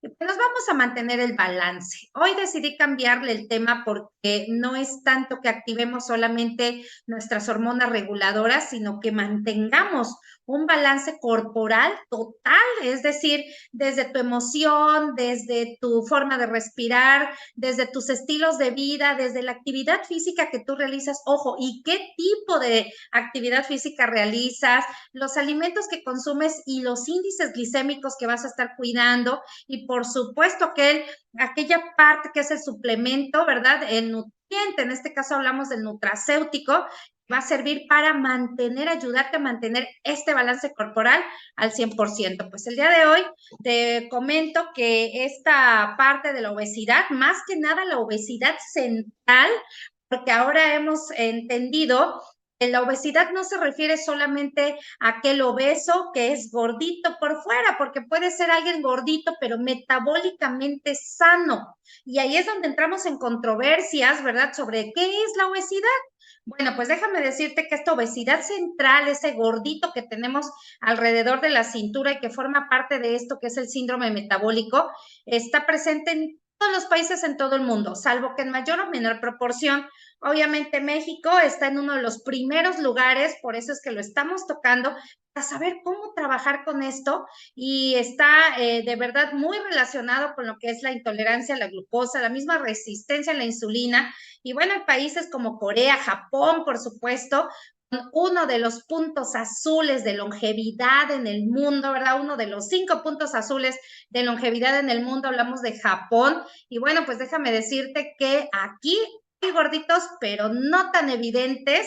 Nos vamos a mantener el balance. Hoy decidí cambiarle el tema porque no es tanto que activemos solamente nuestras hormonas reguladoras, sino que mantengamos un balance corporal total, es decir, desde tu emoción, desde tu forma de respirar, desde tus estilos de vida, desde la actividad física que tú realizas, ojo, y qué tipo de actividad física realizas, los alimentos que consumes y los índices glicémicos que vas a estar cuidando y por supuesto que aquella parte que es el suplemento, ¿verdad? El nutriente, en este caso hablamos del nutracéutico, va a servir para mantener, ayudarte a mantener este balance corporal al 100%. Pues el día de hoy te comento que esta parte de la obesidad, más que nada la obesidad central, porque ahora hemos entendido que la obesidad no se refiere solamente a aquel obeso que es gordito por fuera, porque puede ser alguien gordito, pero metabólicamente sano. Y ahí es donde entramos en controversias, ¿verdad? Sobre qué es la obesidad. Bueno, pues déjame decirte que esta obesidad central, ese gordito que tenemos alrededor de la cintura y que forma parte de esto que es el síndrome metabólico, está presente en todos los países en todo el mundo, salvo que en mayor o menor proporción. Obviamente México está en uno de los primeros lugares, por eso es que lo estamos tocando, para saber cómo trabajar con esto y está de verdad muy relacionado con lo que es la intolerancia a la glucosa, la misma resistencia a la insulina. Y bueno, en países como Corea, Japón, por supuesto, uno de los puntos azules de longevidad en el mundo, ¿verdad? Uno de los 5 puntos azules de longevidad en el mundo, hablamos de Japón. Y bueno, pues déjame decirte que aquí hay gorditos, pero no tan evidentes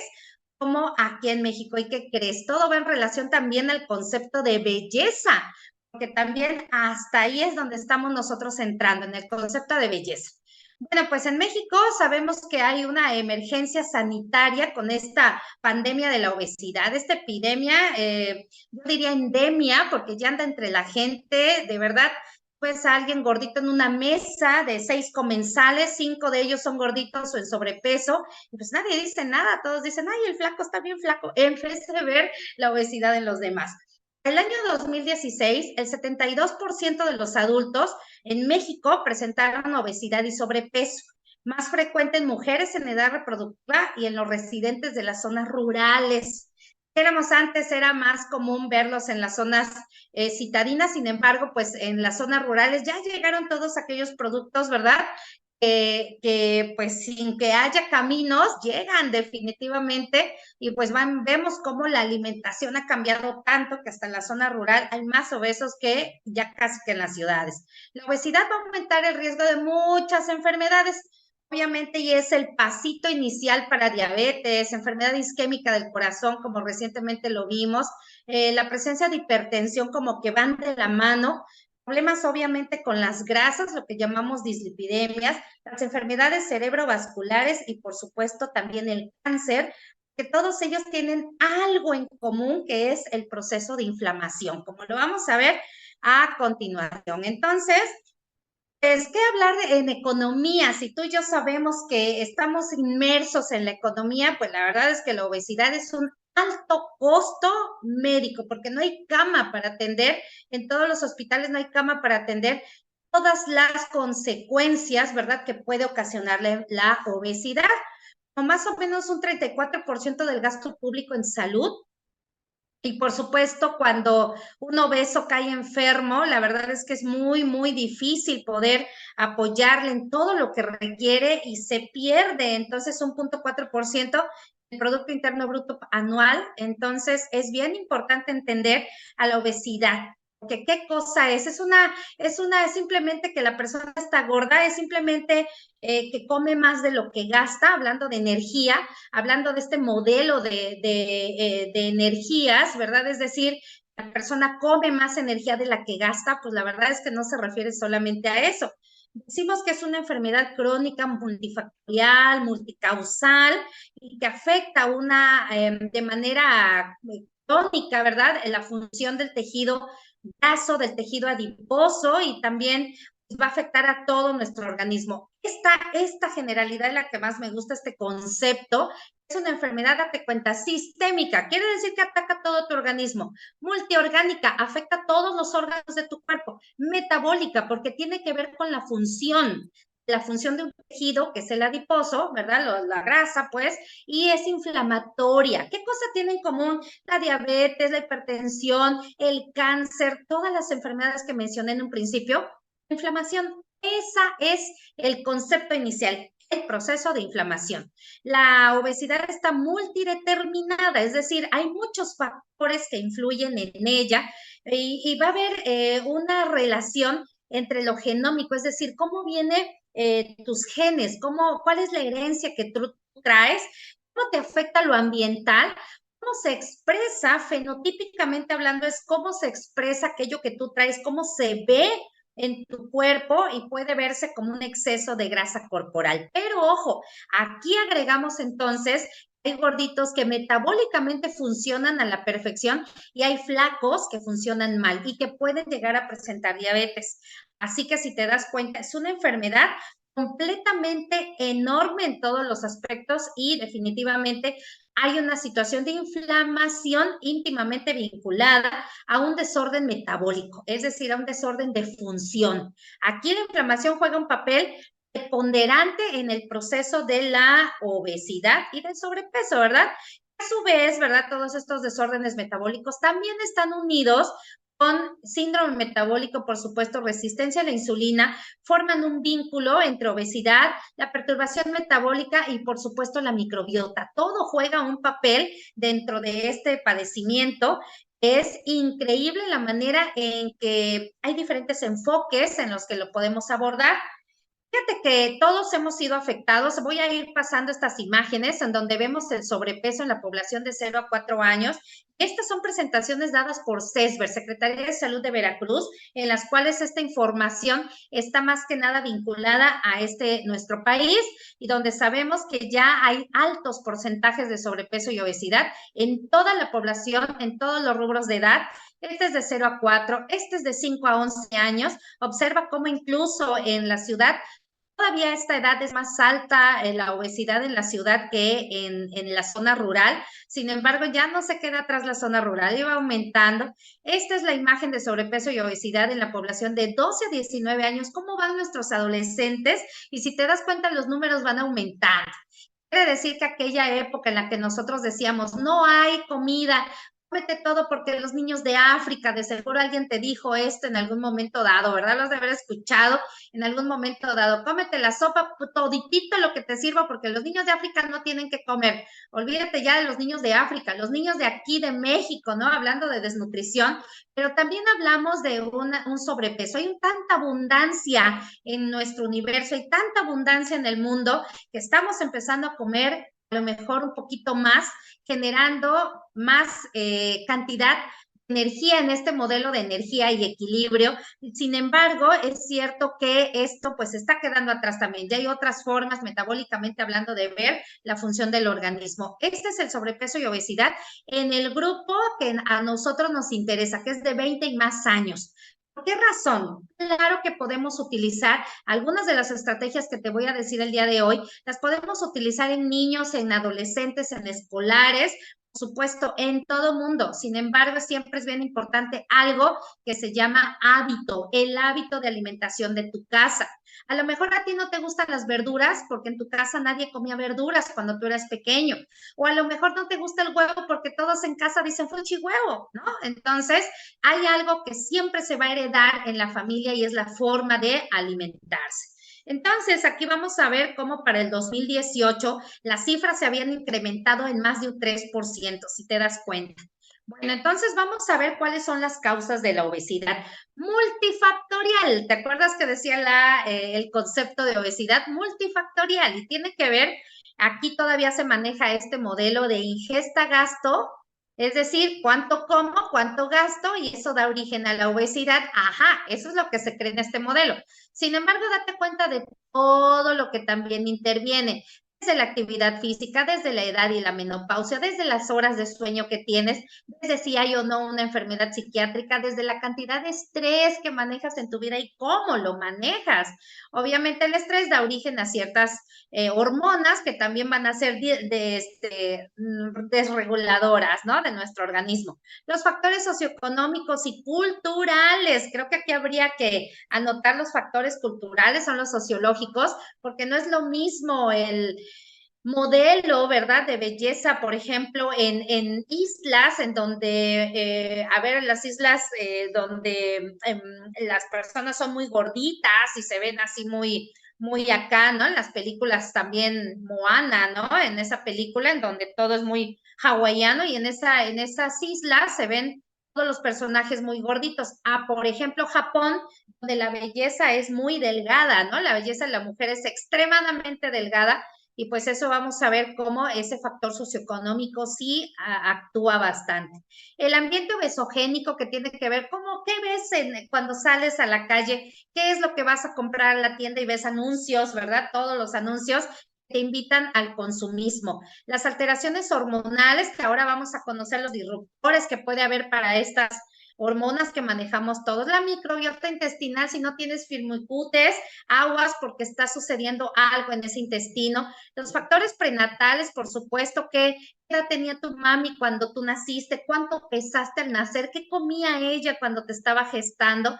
como aquí en México. ¿Y qué crees? Todo va en relación también al concepto de belleza, porque también hasta ahí es donde estamos nosotros entrando, en el concepto de belleza. Bueno, pues en México sabemos que hay una emergencia sanitaria con esta pandemia de la obesidad, esta epidemia, yo diría endemia, porque ya anda entre la gente, de verdad, pues a alguien gordito en una mesa de 6 comensales, 5 de ellos son gorditos o en sobrepeso, y pues nadie dice nada, todos dicen, ay, el flaco está bien flaco, en vez de ver la obesidad en los demás. El año 2016, el 72% de los adultos en México presentaron obesidad y sobrepeso, más frecuente en mujeres en edad reproductiva y en los residentes de las zonas rurales. Éramos antes, era más común verlos en las zonas citadinas, sin embargo, pues en las zonas rurales ya llegaron todos aquellos productos, ¿verdad? Pues sin que haya caminos, llegan definitivamente y pues vemos cómo la alimentación ha cambiado tanto que hasta en la zona rural hay más obesos que ya casi que en las ciudades. La obesidad va a aumentar el riesgo de muchas enfermedades, obviamente, y es el pasito inicial para diabetes, enfermedad isquémica del corazón, como recientemente lo vimos, la presencia de hipertensión como que van de la mano, problemas obviamente con las grasas, lo que llamamos dislipidemias, las enfermedades cerebrovasculares y por supuesto también el cáncer, que todos ellos tienen algo en común que es el proceso de inflamación, como lo vamos a ver a continuación. Entonces, es que hablar en economía, si tú y yo sabemos que estamos inmersos en la economía, pues la verdad es que la obesidad es un alto costo médico, porque no hay cama para atender, en todos los hospitales no hay cama para atender todas las consecuencias, ¿verdad?, que puede ocasionarle la obesidad, o más o menos un 34% del gasto público en salud. Y por supuesto, cuando un obeso cae enfermo, la verdad es que es muy, muy difícil poder apoyarle en todo lo que requiere y se pierde entonces un 0.4% del Producto Interno Bruto anual. Entonces, es bien importante entender a la obesidad. Porque ¿qué cosa es? Es simplemente que la persona está gorda, es simplemente que come más de lo que gasta, hablando de energía, hablando de este modelo de energías, ¿verdad? Es decir, la persona come más energía de la que gasta, pues la verdad es que no se refiere solamente a eso. Decimos que es una enfermedad crónica multifactorial, multicausal y que afecta de manera crónica, ¿verdad? En la función del tejido graso, del tejido adiposo y también va a afectar a todo nuestro organismo. Esta generalidad es la que más me gusta, este concepto. Es una enfermedad, date cuenta, sistémica. Quiere decir que ataca todo tu organismo. Multiorgánica, afecta a todos los órganos de tu cuerpo. Metabólica, porque tiene que ver con la función de un tejido, que es el adiposo, ¿verdad? La grasa, pues, y es inflamatoria. ¿Qué cosa tiene en común? La diabetes, la hipertensión, el cáncer, todas las enfermedades que mencioné en un principio. Inflamación. Esa es el concepto inicial, el proceso de inflamación. La obesidad está multideterminada, es decir, hay muchos factores que influyen en ella y va a haber una relación entre lo genómico, es decir, cómo viene tus genes, cuál es la herencia que tú traes, cómo te afecta lo ambiental, cómo se expresa, fenotípicamente hablando, es cómo se expresa aquello que tú traes, cómo se ve en tu cuerpo y puede verse como un exceso de grasa corporal. Pero ojo, aquí agregamos entonces, hay gorditos que metabólicamente funcionan a la perfección y hay flacos que funcionan mal y que pueden llegar a presentar diabetes. Así que si te das cuenta, es una enfermedad completamente enorme en todos los aspectos y definitivamente hay una situación de inflamación íntimamente vinculada a un desorden metabólico, es decir, a un desorden de función. Aquí la inflamación juega un papel preponderante en el proceso de la obesidad y del sobrepeso, ¿verdad? A su vez, ¿verdad? Todos estos desórdenes metabólicos también están unidos con síndrome metabólico, por supuesto, resistencia a la insulina, forman un vínculo entre obesidad, la perturbación metabólica y, por supuesto, la microbiota. Todo juega un papel dentro de este padecimiento. Es increíble la manera en que hay diferentes enfoques en los que lo podemos abordar. Fíjate que todos hemos sido afectados. Voy a ir pasando estas imágenes en donde vemos el sobrepeso en la población de 0 a 4 años. Estas son presentaciones dadas por CESVER, Secretaría de Salud de Veracruz, en las cuales esta información está más que nada vinculada a nuestro país y donde sabemos que ya hay altos porcentajes de sobrepeso y obesidad en toda la población, en todos los rubros de edad. Este es de 0 a 4, este es de 5 a 11 años. Observa cómo incluso en la ciudad todavía esta edad es más alta la obesidad en la ciudad que en la zona rural. Sin embargo, ya no se queda atrás la zona rural, iba aumentando. Esta es la imagen de sobrepeso y obesidad en la población de 12 a 19 años. ¿Cómo van nuestros adolescentes? Y si te das cuenta, los números van aumentando. Quiere decir que aquella época en la que nosotros decíamos, no hay comida, cómete todo porque los niños de África, de seguro alguien te dijo esto en algún momento dado, ¿verdad? Lo has de haber escuchado en algún momento dado. Cómete la sopa, toditito lo que te sirva porque los niños de África no tienen que comer. Olvídate ya de los niños de África, los niños de aquí, de México, ¿no? Hablando de desnutrición, pero también hablamos de un sobrepeso. Hay tanta abundancia en nuestro universo, hay tanta abundancia en el mundo que estamos empezando a comer a lo mejor un poquito más, generando más cantidad de energía en este modelo de energía y equilibrio. Sin embargo, es cierto que esto pues está quedando atrás también. Ya hay otras formas metabólicamente hablando de ver la función del organismo. Este es el sobrepeso y obesidad en el grupo que a nosotros nos interesa, que es de 20 y más años. ¿Por qué razón? Claro que podemos utilizar algunas de las estrategias que te voy a decir el día de hoy, las podemos utilizar en niños, en adolescentes, en escolares, por supuesto, en todo mundo. Sin embargo, siempre es bien importante algo que se llama hábito, el hábito de alimentación de tu casa. A lo mejor a ti no te gustan las verduras porque en tu casa nadie comía verduras cuando tú eras pequeño. O a lo mejor no te gusta el huevo porque todos en casa dicen fuchi huevo, ¿no? Entonces, hay algo que siempre se va a heredar en la familia y es la forma de alimentarse. Entonces, aquí vamos a ver cómo para el 2018 las cifras se habían incrementado en más de un 3%, si te das cuenta. Bueno, entonces vamos a ver cuáles son las causas de la obesidad multifactorial. ¿Te acuerdas que decía el concepto de obesidad multifactorial? Y tiene que ver, aquí todavía se maneja este modelo de ingesta-gasto, es decir, cuánto como, cuánto gasto, y eso da origen a la obesidad. Ajá, eso es lo que se cree en este modelo. Sin embargo, date cuenta de todo lo que también interviene. desde la actividad física, desde la edad y la menopausia, desde las horas de sueño que tienes, desde si hay o no una enfermedad psiquiátrica, desde la cantidad de estrés que manejas en tu vida y cómo lo manejas. Obviamente el estrés da origen a ciertas hormonas que también van a ser desreguladoras, ¿no? De nuestro organismo. Los factores socioeconómicos y culturales, creo que aquí habría que anotar los factores culturales, son los sociológicos, porque no es lo mismo el modelo, ¿verdad?, de belleza, por ejemplo, en islas, en donde, a ver, en las islas donde las personas son muy gorditas y se ven así muy acá, ¿no? En las películas también Moana, ¿no? En esa película en donde todo es muy hawaiano y en esas islas se ven todos los personajes muy gorditos. Ah, por ejemplo, Japón, donde la belleza es muy delgada, ¿no? La belleza de la mujer es extremadamente delgada y pues eso vamos a ver cómo ese factor socioeconómico sí actúa bastante. El ambiente obesogénico que tiene que ver, ¿cómo, qué ves cuando sales a la calle? ¿Qué es lo que vas a comprar a la tienda y ves anuncios, ¿verdad? Todos los anuncios te invitan al consumismo. Las alteraciones hormonales, que ahora vamos a conocer los disruptores que puede haber para estas hormonas que manejamos todos, la microbiota intestinal, si no tienes firmicutes, aguas porque está sucediendo algo en ese intestino, los factores prenatales, por supuesto, qué edad tenía tu mami cuando tú naciste, cuánto pesaste al nacer, qué comía ella cuando te estaba gestando,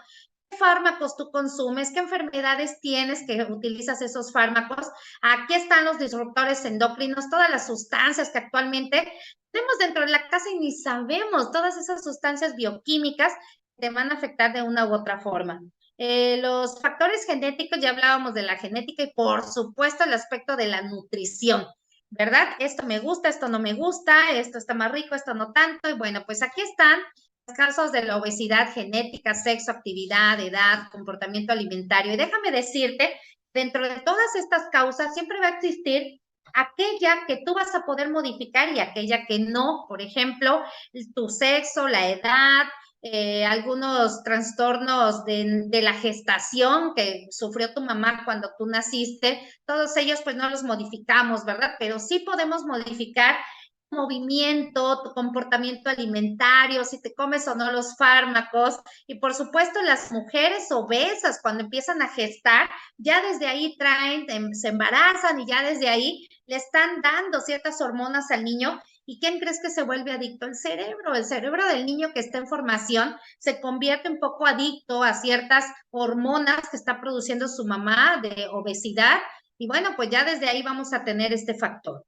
qué fármacos tú consumes, qué enfermedades tienes que utilizas esos fármacos. Aquí están los disruptores endocrinos, todas las sustancias que actualmente tenemos dentro de la casa y ni sabemos, todas esas sustancias bioquímicas te van a afectar de una u otra forma. Los factores genéticos, ya hablábamos de la genética y por supuesto el aspecto de la nutrición, ¿verdad? Esto me gusta, esto no me gusta, esto está más rico, esto no tanto. Y bueno, pues aquí están los casos de la obesidad genética, sexo, actividad, edad, comportamiento alimentario. Y déjame decirte, dentro de todas estas causas siempre va a existir aquella que tú vas a poder modificar y aquella que no. Por ejemplo, tu sexo, la edad, algunos trastornos de la gestación que sufrió tu mamá cuando tú naciste, todos ellos pues no los modificamos, ¿verdad? Pero sí podemos modificar tu movimiento, tu comportamiento alimentario, si te comes o no los fármacos. Y por supuesto, las mujeres obesas, cuando empiezan a gestar, ya desde ahí traen, se embarazan y ya desde ahí le están dando ciertas hormonas al niño. ¿Y quién crees que se vuelve adicto? El cerebro. El cerebro del niño que está en formación se convierte un poco adicto a ciertas hormonas que está produciendo su mamá de obesidad. Y bueno, pues ya desde ahí vamos a tener este factor.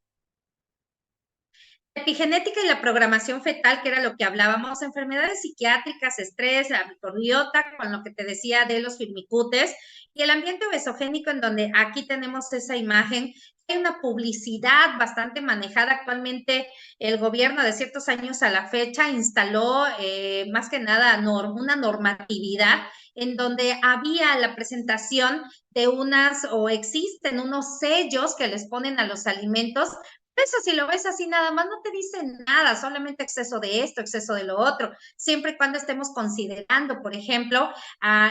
Epigenética y la programación fetal, que era lo que hablábamos, enfermedades psiquiátricas, estrés, la microbiota, con lo que te decía de los firmicutes, y el ambiente obesogénico, en donde aquí tenemos esa imagen. Hay una publicidad bastante manejada actualmente. El gobierno de ciertos años a la fecha instaló más que nada una normatividad en donde había la presentación de unas o existen unos sellos que les ponen a los alimentos. Eso si lo ves así nada más no te dice nada, solamente exceso de esto, exceso de lo otro, siempre y cuando estemos considerando, por ejemplo,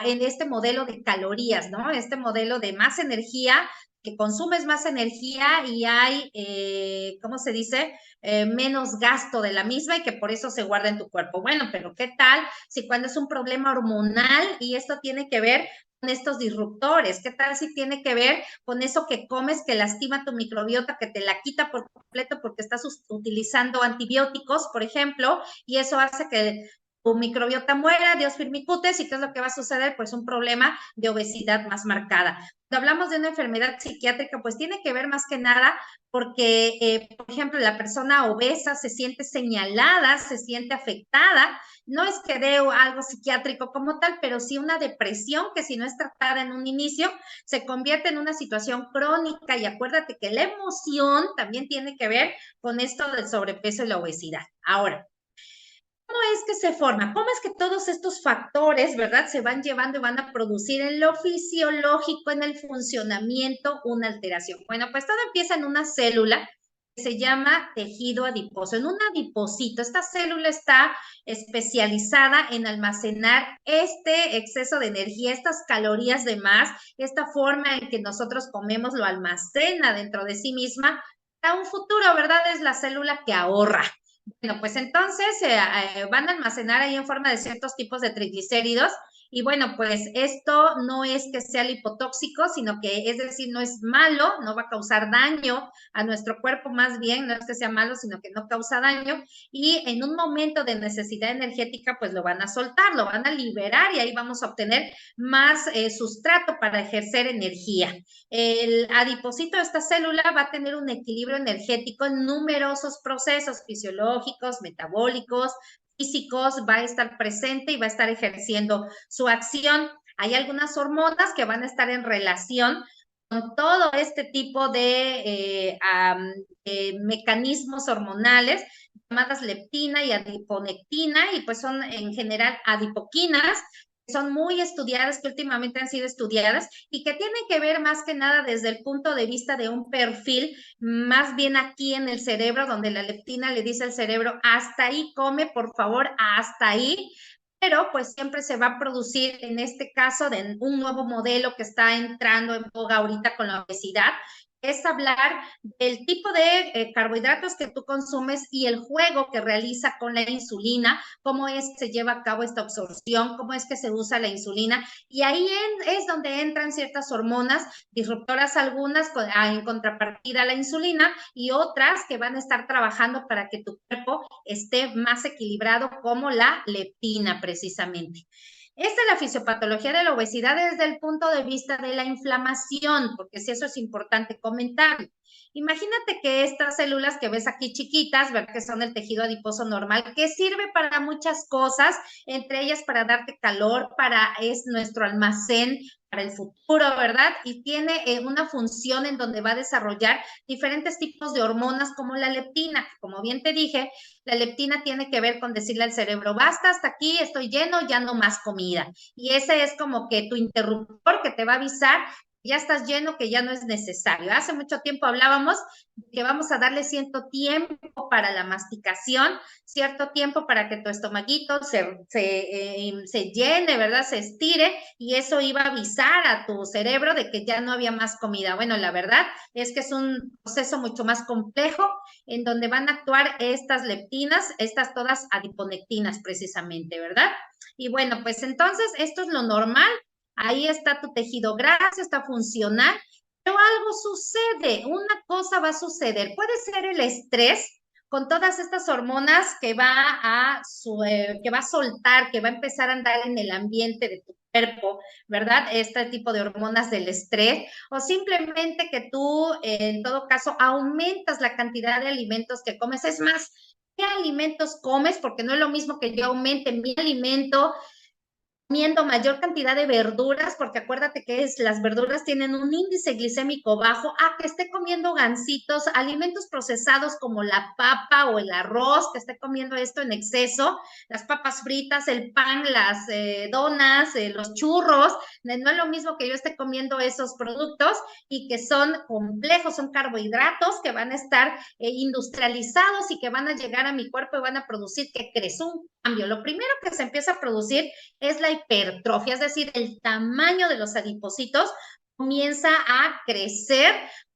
en este modelo de calorías, ¿no? Este modelo de más energía, que consumes más energía y hay, ¿cómo se dice? Menos gasto de la misma y que por eso se guarda en tu cuerpo. Bueno, pero ¿qué tal si cuando es un problema hormonal y esto tiene que ver con estos disruptores? ¿Qué tal si tiene que ver con eso que comes que lastima tu microbiota, que te la quita por completo porque estás utilizando antibióticos, por ejemplo, y eso hace que tu microbiota muera, Dios firmicutes, y qué es lo que va a suceder? Pues un problema de obesidad más marcada. Cuando hablamos de una enfermedad psiquiátrica, pues tiene que ver más que nada porque, por ejemplo, la persona obesa se siente señalada, se siente afectada, no es que dé algo psiquiátrico como tal, pero sí una depresión que si no es tratada en un inicio, se convierte en una situación crónica. Y acuérdate que la emoción también tiene que ver con esto del sobrepeso y la obesidad. Ahora, ¿cómo es que se forma? ¿Cómo es que todos estos factores, verdad, se van llevando y van a producir en lo fisiológico, en el funcionamiento, una alteración? Bueno, pues todo empieza en una célula se llama tejido adiposo. En un adipocito, esta célula está especializada en almacenar este exceso de energía, estas calorías de más, esta forma en que nosotros comemos lo almacena dentro de sí misma para un futuro, ¿verdad? Es la célula que ahorra. Bueno, pues entonces van a almacenar ahí en forma de ciertos tipos de triglicéridos y bueno, pues esto no es que sea lipotóxico, sino que es decir, no es malo, no va a causar daño a nuestro cuerpo, más bien, no es que sea malo, sino que no causa daño y en un momento de necesidad energética, pues lo van a soltar, lo van a liberar y ahí vamos a obtener más sustrato para ejercer energía. El adipocito de esta célula va a tener un equilibrio energético en numerosos procesos fisiológicos, metabólicos, físicos, va a estar presente y va a estar ejerciendo su acción. Hay algunas hormonas que van a estar en relación con todo este tipo de mecanismos hormonales llamadas leptina y adiponectina y pues son en general adipoquinas son muy estudiadas, que últimamente han sido estudiadas y que tienen que ver más que nada desde el punto de vista de un perfil, más bien aquí en el cerebro, donde la leptina le dice al cerebro, hasta ahí come, por favor, hasta ahí, pero pues siempre se va a producir en este caso de un nuevo modelo que está entrando en boga ahorita con la obesidad, es hablar del tipo de carbohidratos que tú consumes y el juego que realiza con la insulina, cómo es que se lleva a cabo esta absorción, cómo es que se usa la insulina. Y ahí es donde entran ciertas hormonas disruptoras, algunas en contrapartida a la insulina y otras que van a estar trabajando para que tu cuerpo esté más equilibrado, como la leptina precisamente. Esta es la fisiopatología de la obesidad desde el punto de vista de la inflamación, porque si eso es importante comentar. Imagínate que estas células que ves aquí chiquitas, ver que son el tejido adiposo normal, que sirve para muchas cosas, entre ellas para darte calor, es nuestro almacén para el futuro, ¿verdad? Y tiene una función en donde va a desarrollar diferentes tipos de hormonas como la leptina. Como bien te dije, la leptina tiene que ver con decirle al cerebro, basta, hasta aquí, estoy lleno, ya no más comida. Y ese es como que tu interruptor que te va a avisar ya estás lleno, que ya no es necesario. Hace mucho tiempo hablábamos que vamos a darle cierto tiempo para la masticación, cierto tiempo para que tu estomaguito se llene, ¿verdad? Se estire y eso iba a avisar a tu cerebro de que ya no había más comida. Bueno, la verdad es que es un proceso mucho más complejo en donde van a actuar estas leptinas, estas todas adiponectinas precisamente, ¿verdad? Y bueno, pues entonces esto es lo normal. Ahí está tu tejido graso, está funcional, pero algo sucede, una cosa va a suceder. Puede ser el estrés con todas estas hormonas que va a soltar, que va a empezar a andar en el ambiente de tu cuerpo, ¿verdad? Este tipo de hormonas del estrés, o simplemente que tú, en todo caso, aumentas la cantidad de alimentos que comes. Es más, ¿qué alimentos comes? Porque no es lo mismo que yo aumente mi alimento comiendo mayor cantidad de verduras, porque acuérdate que las verduras tienen un índice glicémico bajo, que esté comiendo gansitos, alimentos procesados como la papa o el arroz, que esté comiendo esto en exceso, las papas fritas, el pan, las donas, los churros, no es lo mismo que yo esté comiendo esos productos y que son complejos, son carbohidratos que van a estar industrializados y que van a llegar a mi cuerpo y van a producir que crece un cambio. Lo primero que se empieza a producir es la hipertrofia, es decir, el tamaño de los adipocitos comienza a crecer,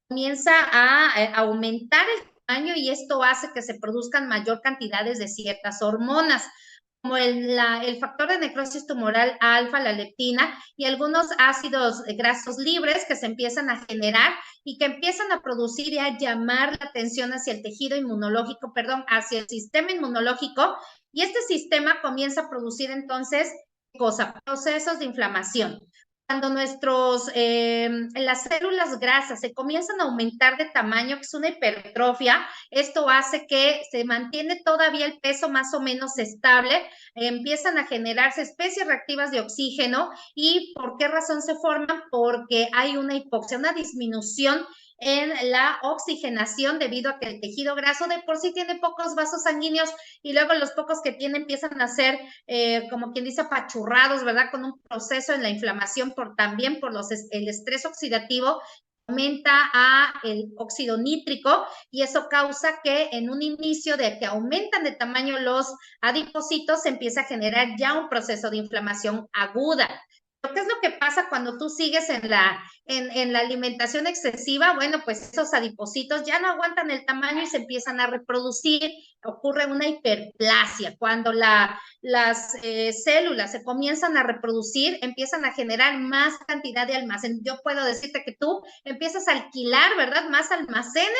comienza a aumentar el tamaño y esto hace que se produzcan mayor cantidades de ciertas hormonas como el factor de necrosis tumoral alfa, la leptina y algunos ácidos grasos libres que se empiezan a generar y que empiezan a producir y a llamar la atención hacia el tejido inmunológico, perdón, hacia el sistema inmunológico y este sistema comienza a producir entonces procesos de inflamación. Cuando las células grasas se comienzan a aumentar de tamaño, que es una hipertrofia, esto hace que se mantiene todavía el peso más o menos estable, empiezan a generarse especies reactivas de oxígeno y ¿por qué razón se forman? Porque hay una hipoxia, una disminución en la oxigenación debido a que el tejido graso de por sí tiene pocos vasos sanguíneos y luego los pocos que tiene empiezan a ser, como quien dice, apachurrados, ¿verdad? Con un proceso en la inflamación también por el estrés oxidativo aumenta a el óxido nítrico y eso causa que en un inicio de que aumentan de tamaño los adipocitos se empieza a generar ya un proceso de inflamación aguda. ¿Qué es lo que pasa cuando tú sigues en la alimentación excesiva? Bueno, pues esos adipocitos ya no aguantan el tamaño y se empiezan a reproducir. Ocurre una hiperplasia. Cuando las células se comienzan a reproducir, empiezan a generar más cantidad de almacén. Yo puedo decirte que tú empiezas a alquilar, ¿verdad? Más almacenes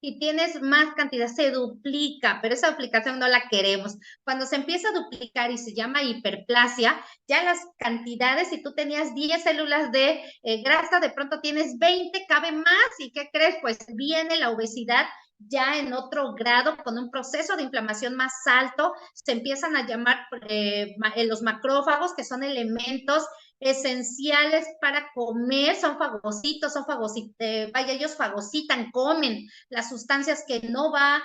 y tienes más cantidad, se duplica, pero esa duplicación no la queremos. Cuando se empieza a duplicar y se llama hiperplasia, ya las cantidades, si tú tenías 10 células de grasa, de pronto tienes 20, cabe más, ¿y qué crees? Pues viene la obesidad ya en otro grado, con un proceso de inflamación más alto, se empiezan a llamar los macrófagos, que son elementos esenciales para comer, son fagocitos, vaya, ellos fagocitan, comen las sustancias que no van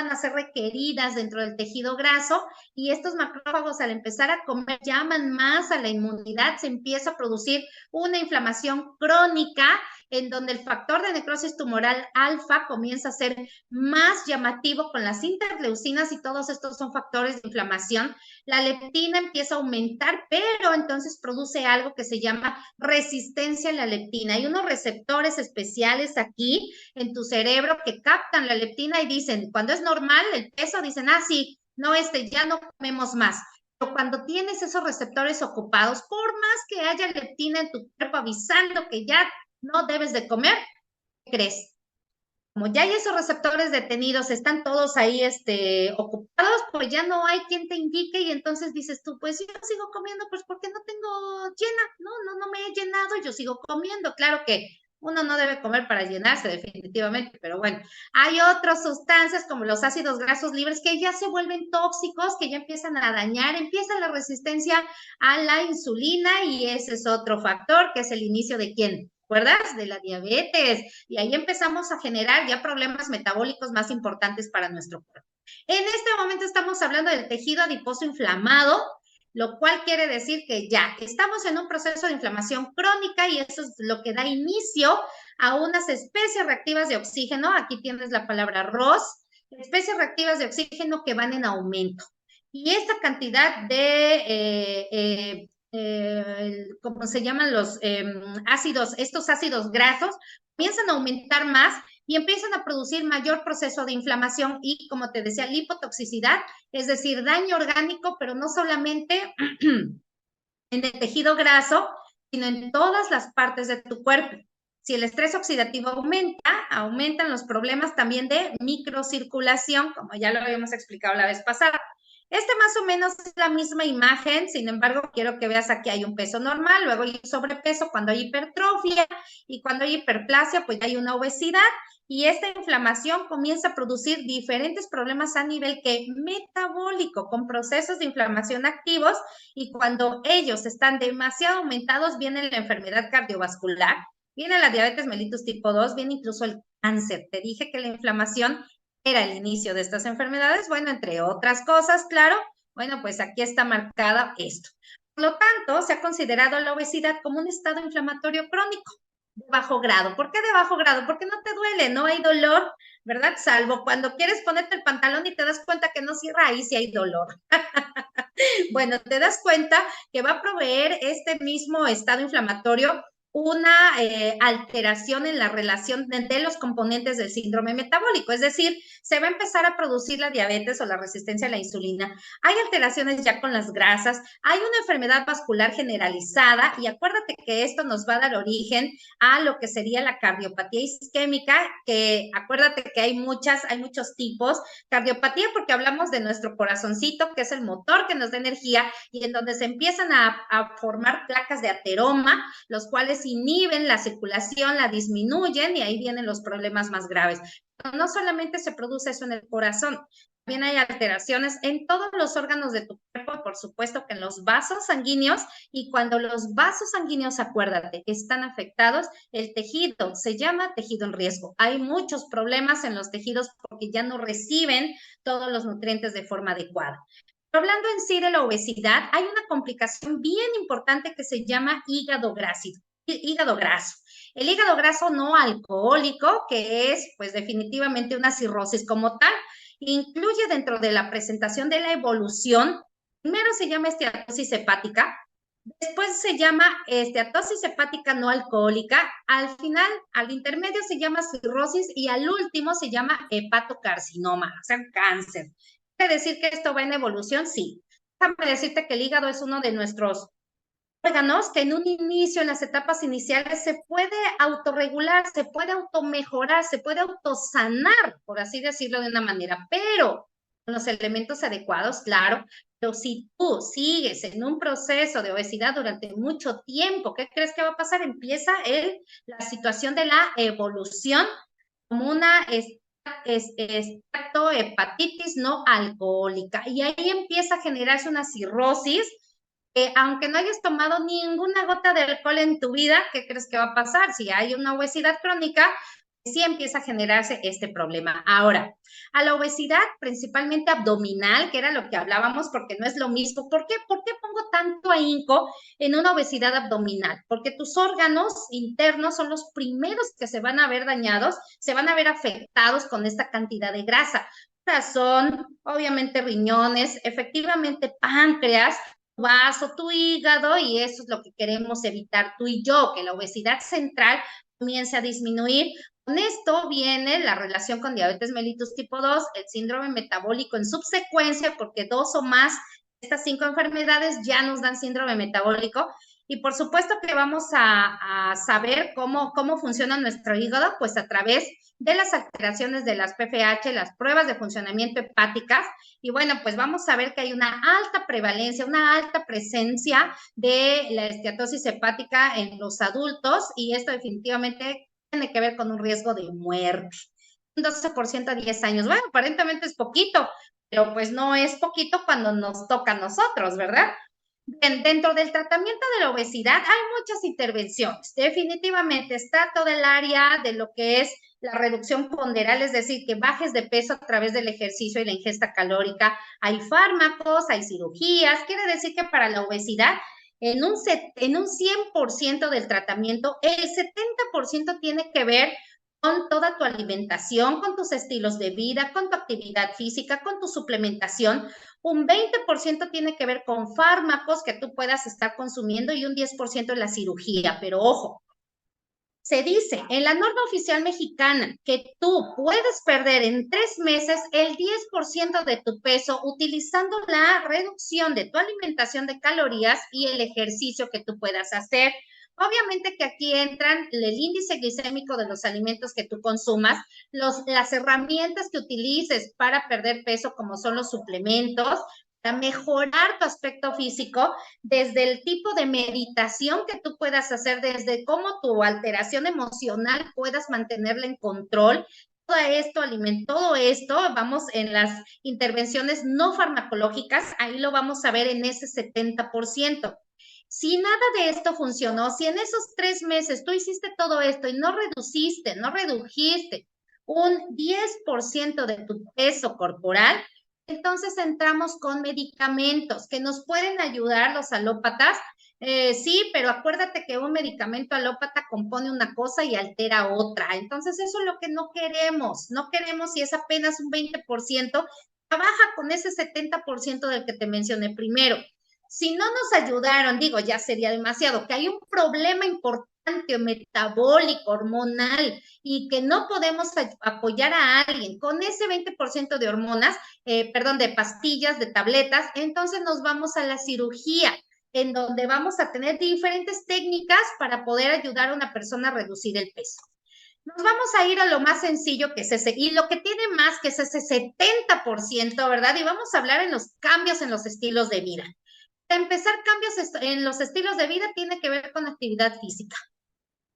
a ser requeridas dentro del tejido graso, y estos macrófagos al empezar a comer llaman más a la inmunidad, se empieza a producir una inflamación crónica en donde el factor de necrosis tumoral alfa comienza a ser más llamativo con las interleucinas, y todos estos son factores de inflamación. La leptina empieza a aumentar, pero entonces produce algo que se llama resistencia a la leptina. Hay unos receptores especiales aquí en tu cerebro que captan la leptina y dicen, cuando es normal el peso, dicen, sí, no, ya no comemos más. Pero cuando tienes esos receptores ocupados, por más que haya leptina en tu cuerpo avisando que ya no debes de comer, ¿qué crees? Como ya hay esos receptores detenidos, están todos ahí ocupados, pues ya no hay quien te indique, y entonces dices tú, pues yo sigo comiendo, pues porque no tengo llena, no me he llenado, yo sigo comiendo. Claro que uno no debe comer para llenarse definitivamente, pero bueno, hay otras sustancias como los ácidos grasos libres que ya se vuelven tóxicos, que ya empiezan a dañar, empieza la resistencia a la insulina, y ese es otro factor que es el inicio de ¿quién? ¿Recuerdas? De la diabetes. Y ahí empezamos a generar ya problemas metabólicos más importantes para nuestro cuerpo. En este momento estamos hablando del tejido adiposo inflamado, lo cual quiere decir que ya estamos en un proceso de inflamación crónica, y eso es lo que da inicio a unas especies reactivas de oxígeno. Aquí tienes la palabra ROS, especies reactivas de oxígeno que van en aumento. Y esta cantidad de ¿cómo se llaman los ácidos? Estos ácidos grasos comienzan a aumentar más y empiezan a producir mayor proceso de inflamación y, como te decía, lipotoxicidad, es decir, daño orgánico, pero no solamente en el tejido graso, sino en todas las partes de tu cuerpo. Si el estrés oxidativo aumenta, aumentan los problemas también de microcirculación, como ya lo habíamos explicado la vez pasada. Más o menos es la misma imagen, sin embargo, quiero que veas aquí hay un peso normal, luego hay sobrepeso cuando hay hipertrofia, y cuando hay hiperplasia, pues hay una obesidad, y esta inflamación comienza a producir diferentes problemas a nivel metabólico, con procesos de inflamación activos, y cuando ellos están demasiado aumentados, viene la enfermedad cardiovascular, viene la diabetes mellitus tipo 2, viene incluso el cáncer. Te dije que la inflamación era el inicio de estas enfermedades, bueno, entre otras cosas, claro. Bueno, pues aquí está marcada esto. Por lo tanto, se ha considerado la obesidad como un estado inflamatorio crónico de bajo grado. ¿Por qué de bajo grado? Porque no te duele, no hay dolor, ¿verdad? Salvo cuando quieres ponerte el pantalón y te das cuenta que no cierra, ahí sí hay dolor. Bueno, te das cuenta que va a proveer este mismo estado inflamatorio una alteración en la relación de los componentes del síndrome metabólico, es decir, se va a empezar a producir la diabetes o la resistencia a la insulina, hay alteraciones ya con las grasas, hay una enfermedad vascular generalizada, y acuérdate que esto nos va a dar origen a lo que sería la cardiopatía isquémica, que acuérdate que hay muchos tipos. Cardiopatía porque hablamos de nuestro corazoncito, que es el motor que nos da energía, y en donde se empiezan a formar placas de ateroma, los cuales inhiben la circulación, la disminuyen, y ahí vienen los problemas más graves. Pero no solamente se produce eso en el corazón, también hay alteraciones en todos los órganos de tu cuerpo, por supuesto que en los vasos sanguíneos, y cuando los vasos sanguíneos, acuérdate, están afectados, el tejido se llama tejido en riesgo. Hay muchos problemas en los tejidos porque ya no reciben todos los nutrientes de forma adecuada. Pero hablando en sí de la obesidad, hay una complicación bien importante que se llama hígado grácido. hígado graso. El hígado graso no alcohólico, que es pues definitivamente una cirrosis como tal, incluye dentro de la presentación de la evolución, primero se llama esteatosis hepática, después se llama esteatosis hepática no alcohólica, al final, al intermedio se llama cirrosis y al último se llama hepatocarcinoma, o sea, cáncer. ¿Quiere decir que esto va en evolución? Sí. Déjame decirte que el hígado es uno de nuestros órganos que en un inicio, en las etapas iniciales, se puede autorregular, se puede automejorar, se puede autosanar, por así decirlo de una manera, pero con los elementos adecuados, claro. Pero si tú sigues en un proceso de obesidad durante mucho tiempo, ¿qué crees que va a pasar? Empieza la situación de la evolución como una hepatitis no alcohólica. Y ahí empieza a generarse una cirrosis aunque no hayas tomado ninguna gota de alcohol en tu vida, ¿qué crees que va a pasar? Si hay una obesidad crónica, sí empieza a generarse este problema. Ahora, a la obesidad principalmente abdominal, que era lo que hablábamos, porque no es lo mismo. ¿Por qué pongo tanto ahínco en una obesidad abdominal? Porque tus órganos internos son los primeros que se van a ver dañados, se van a ver afectados con esta cantidad de grasa. Corazón, obviamente riñones, efectivamente páncreas, vaso, tu hígado, y eso es lo que queremos evitar tú y yo, que la obesidad central comience a disminuir. Con esto viene la relación con diabetes mellitus tipo 2, el síndrome metabólico en subsecuencia, porque 2 o más de estas 5 enfermedades ya nos dan síndrome metabólico. Y por supuesto que vamos a saber cómo funciona nuestro hígado, pues a través de las alteraciones de las PFH, las pruebas de funcionamiento hepáticas, y bueno, pues vamos a ver que hay una alta prevalencia, una alta presencia de la esteatosis hepática en los adultos, y esto definitivamente tiene que ver con un riesgo de muerte. Un 12% a 10 años. Bueno, aparentemente es poquito, pero pues no es poquito cuando nos toca a nosotros, ¿verdad? Bien, dentro del tratamiento de la obesidad hay muchas intervenciones. Definitivamente está todo el área de lo que es la reducción ponderal, es decir, que bajes de peso a través del ejercicio y la ingesta calórica. Hay fármacos, hay cirugías. Quiere decir que para la obesidad, en un 100% del tratamiento, el 70% tiene que ver con toda tu alimentación, con tus estilos de vida, con tu actividad física, con tu suplementación. Un 20% tiene que ver con fármacos que tú puedas estar consumiendo y un 10% en la cirugía. Pero ojo, se dice en la norma oficial mexicana que tú puedes perder en 3 meses el 10% de tu peso utilizando la reducción de tu alimentación de calorías y el ejercicio que tú puedas hacer. Obviamente que aquí entran el índice glicémico de los alimentos que tú consumas, las herramientas que utilices para perder peso, como son los suplementos, para mejorar tu aspecto físico, desde el tipo de meditación que tú puedas hacer, desde cómo tu alteración emocional puedas mantenerla en control. Todo esto, vamos en las intervenciones no farmacológicas, ahí lo vamos a ver en ese 70%. Si nada de esto funcionó, si en esos 3 meses tú hiciste todo esto y no redujiste un 10% de tu peso corporal, entonces entramos con medicamentos que nos pueden ayudar los alópatas. Sí, pero acuérdate que un medicamento alópata compone una cosa y altera otra. Entonces eso es lo que no queremos. No queremos si es apenas un 20%, trabaja con ese 70% del que te mencioné primero. Si no nos ayudaron, digo, ya sería demasiado, que hay un problema importante metabólico, hormonal, y que no podemos apoyar a alguien con ese 20% de hormonas, perdón, de pastillas, de tabletas, entonces nos vamos a la cirugía, en donde vamos a tener diferentes técnicas para poder ayudar a una persona a reducir el peso. Nos vamos a ir a lo más sencillo que es ese, y lo que tiene más que es ese 70%, ¿verdad? Y vamos a hablar en los cambios en los estilos de vida. Para empezar, cambios en los estilos de vida tiene que ver con actividad física.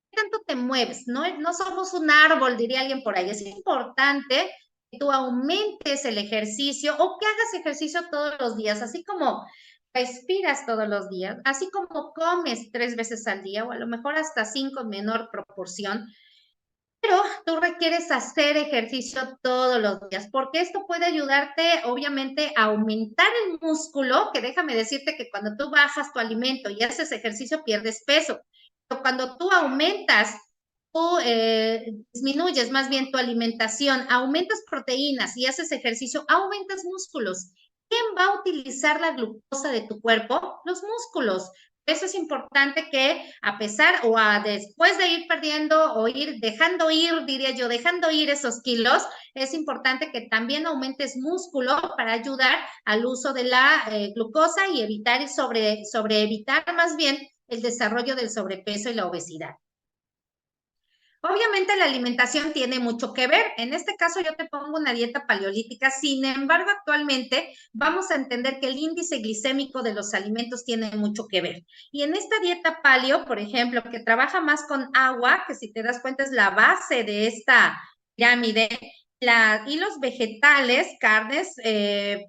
¿Qué tanto te mueves? No somos un árbol, diría alguien por ahí. Es importante que tú aumentes el ejercicio o que hagas ejercicio todos los días, así como respiras todos los días, así como comes 3 veces al día o a lo mejor hasta 5 en menor proporción. Pero tú requieres hacer ejercicio todos los días, porque esto puede ayudarte, obviamente, a aumentar el músculo, que déjame decirte que cuando tú bajas tu alimento y haces ejercicio, pierdes peso. cuando tú aumentas, tú disminuyes más bien tu alimentación, aumentas proteínas y haces ejercicio, aumentas músculos. ¿Quién va a utilizar la glucosa de tu cuerpo? Los músculos. Eso es importante que a pesar o después de ir perdiendo o ir dejando ir, diría yo, dejando ir esos kilos, es importante que también aumentes músculo para ayudar al uso de la glucosa y evitar evitar más bien el desarrollo del sobrepeso y la obesidad. Obviamente la alimentación tiene mucho que ver. En este caso yo te pongo una dieta paleolítica. Sin embargo, actualmente vamos a entender que el índice glicémico de los alimentos tiene mucho que ver. Y en esta dieta paleo, por ejemplo, que trabaja más con agua, que si te das cuenta es la base de esta pirámide, y los vegetales, carnes,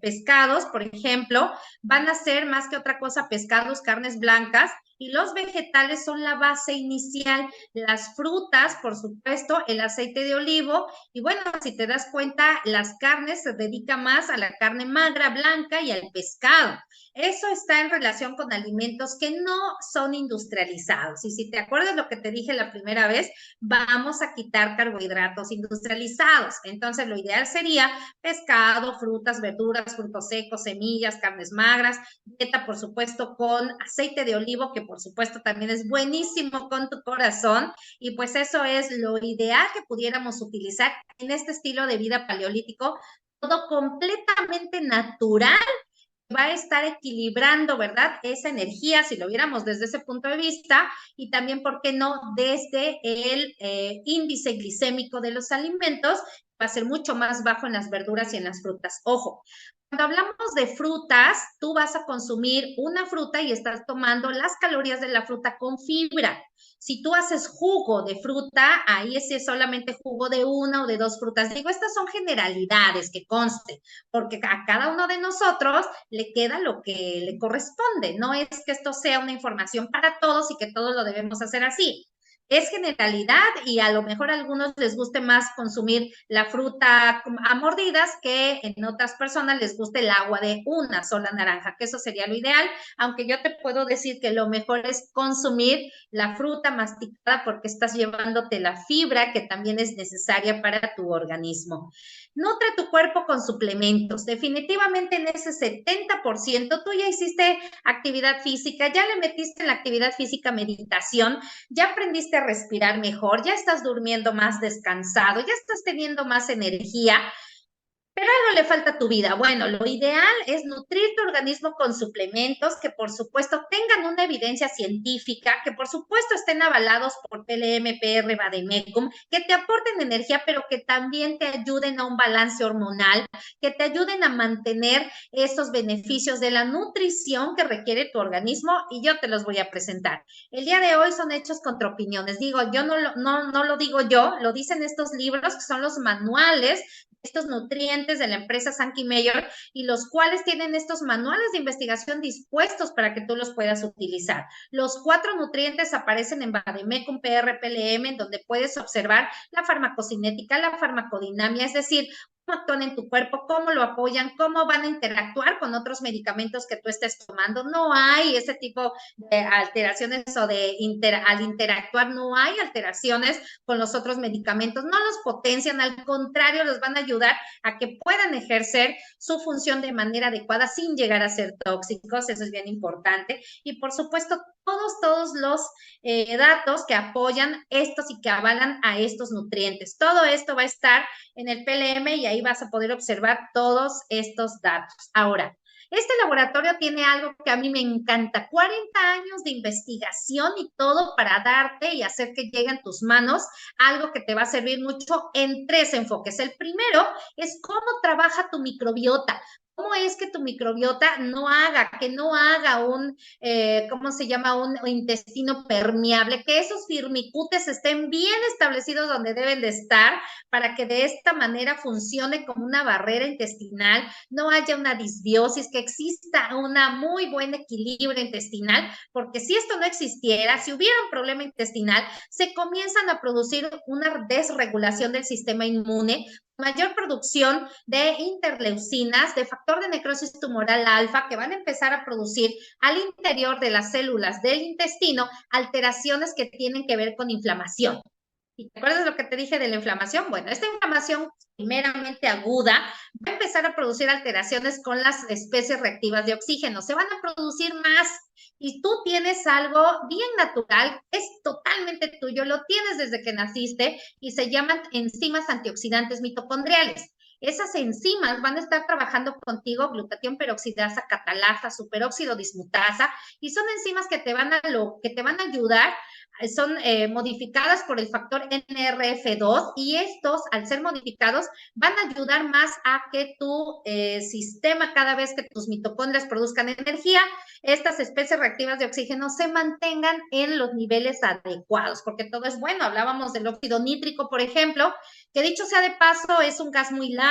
pescados, por ejemplo, van a ser más que otra cosa pescados, carnes blancas, y los vegetales son la base inicial, las frutas, por supuesto, el aceite de olivo, y bueno, si te das cuenta, las carnes se dedican más a la carne magra, blanca y al pescado. Eso está en relación con alimentos que no son industrializados. Y si te acuerdas lo que te dije la primera vez, vamos a quitar carbohidratos industrializados. Entonces, lo ideal sería pescado, frutas, verduras, frutos secos, semillas, carnes magras, dieta, por supuesto, con aceite de olivo, que por supuesto también es buenísimo con tu corazón. Y pues eso es lo ideal que pudiéramos utilizar en este estilo de vida paleolítico, todo completamente natural, va a estar equilibrando, ¿verdad? Esa energía, si lo viéramos desde ese punto de vista, y también, ¿por qué no?, desde el índice glicémico de los alimentos, va a ser mucho más bajo en las verduras y en las frutas. Ojo, cuando hablamos de frutas, tú vas a consumir una fruta y estás tomando las calorías de la fruta con fibra. Si tú haces jugo de fruta, ahí es solamente jugo de una o de dos frutas. Digo, estas son generalidades, que conste, porque a cada uno de nosotros le queda lo que le corresponde. No es que esto sea una información para todos y que todos lo debemos hacer así. Es generalidad, y a lo mejor a algunos les guste más consumir la fruta a mordidas, que en otras personas les guste el agua de una sola naranja, que eso sería lo ideal, aunque yo te puedo decir que lo mejor es consumir la fruta masticada, porque estás llevándote la fibra que también es necesaria para tu organismo. Nutre tu cuerpo con suplementos. Definitivamente en ese 70% tú ya hiciste actividad física, ya le metiste en la actividad física meditación, ya aprendiste a respirar mejor, ya estás durmiendo más descansado, ya estás teniendo más energía. Pero algo le falta a tu vida. Bueno, lo ideal es nutrir tu organismo con suplementos que por supuesto tengan una evidencia científica, que por supuesto estén avalados por PLM, PR, Vademecum, que te aporten energía, pero que también te ayuden a un balance hormonal, que te ayuden a mantener esos beneficios de la nutrición que requiere tu organismo, y yo te los voy a presentar. El día de hoy son hechos contra opiniones. Digo, yo no lo digo yo, lo dicen estos libros, que son los manuales, estos nutrientes de la empresa Sankey Meyer, y los cuales tienen estos manuales de investigación dispuestos para que tú los puedas utilizar. Los 4 nutrientes aparecen en Vademecum, PR, PLM, en donde puedes observar la farmacocinética, la farmacodinamia, es decir, cómo actúan en tu cuerpo, cómo lo apoyan, cómo van a interactuar con otros medicamentos que tú estés tomando. No hay ese tipo de alteraciones, o al interactuar no hay alteraciones con los otros medicamentos, no los potencian, al contrario, los van a ayudar a que puedan ejercer su función de manera adecuada sin llegar a ser tóxicos. Eso es bien importante. Y por supuesto, todos los datos que apoyan estos y que avalan a estos nutrientes. Todo esto va a estar en el PLM, y ahí vas a poder observar todos estos datos. Ahora, este laboratorio tiene algo que a mí me encanta: 40 años de investigación y todo para darte y hacer que llegue a tus manos algo que te va a servir mucho en 3 enfoques. El primero es cómo trabaja tu microbiota. ¿Cómo es que tu microbiota que no haga ¿cómo se llama?, un intestino permeable, que esos firmicutes estén bien establecidos donde deben de estar, para que de esta manera funcione como una barrera intestinal, no haya una disbiosis, que exista un muy buen equilibrio intestinal, porque si esto no existiera, si hubiera un problema intestinal, se comienzan a producir una desregulación del sistema inmune, mayor producción de interleucinas, de factor de necrosis tumoral alfa, que van a empezar a producir al interior de las células del intestino alteraciones que tienen que ver con inflamación. ¿Y te acuerdas de lo que te dije de la inflamación? Bueno, esta inflamación primeramente aguda va a empezar a producir alteraciones con las especies reactivas de oxígeno. Se van a producir más y tú tienes algo bien natural, es totalmente tuyo, lo tienes desde que naciste y se llaman enzimas antioxidantes mitocondriales. Esas enzimas van a estar trabajando contigo, glutatión peroxidasa, catalasa, superóxido dismutasa, y son enzimas que te van a ayudar, son modificadas por el factor NRF2 y estos, al ser modificados, van a ayudar más a que tu sistema, cada vez que tus mitocondrias produzcan energía, estas especies reactivas de oxígeno se mantengan en los niveles adecuados, porque todo es bueno. Hablábamos del óxido nítrico, por ejemplo, que dicho sea de paso, es un gas muy lábil,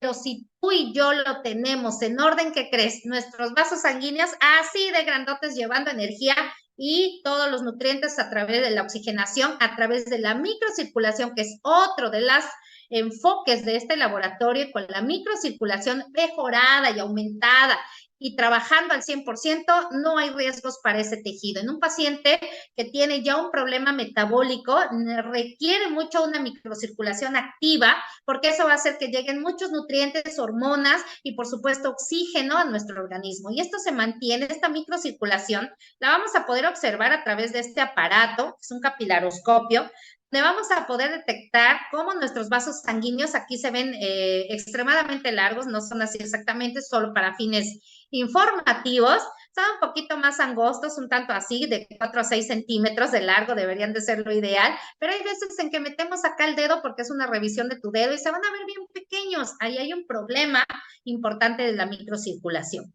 pero si tú y yo lo tenemos en orden, ¿qué crees? Nuestros vasos sanguíneos así de grandotes llevando energía y todos los nutrientes a través de la oxigenación, a través de la microcirculación, que es otro de los enfoques de este laboratorio, con la microcirculación mejorada y aumentada y trabajando al 100%, no hay riesgos para ese tejido. En un paciente que tiene ya un problema metabólico, requiere mucho una microcirculación activa, porque eso va a hacer que lleguen muchos nutrientes, hormonas y, por supuesto, oxígeno a nuestro organismo. Y esto se mantiene, esta microcirculación, la vamos a poder observar a través de este aparato, que es un capilaroscopio, donde vamos a poder detectar cómo nuestros vasos sanguíneos aquí se ven extremadamente largos, no son así exactamente, solo para fines informativos, son un poquito más angostos, un tanto así, de 4 a 6 centímetros de largo, deberían de ser lo ideal, pero hay veces en que metemos acá el dedo porque es una revisión de tu dedo y se van a ver bien pequeños, ahí hay un problema importante de la microcirculación.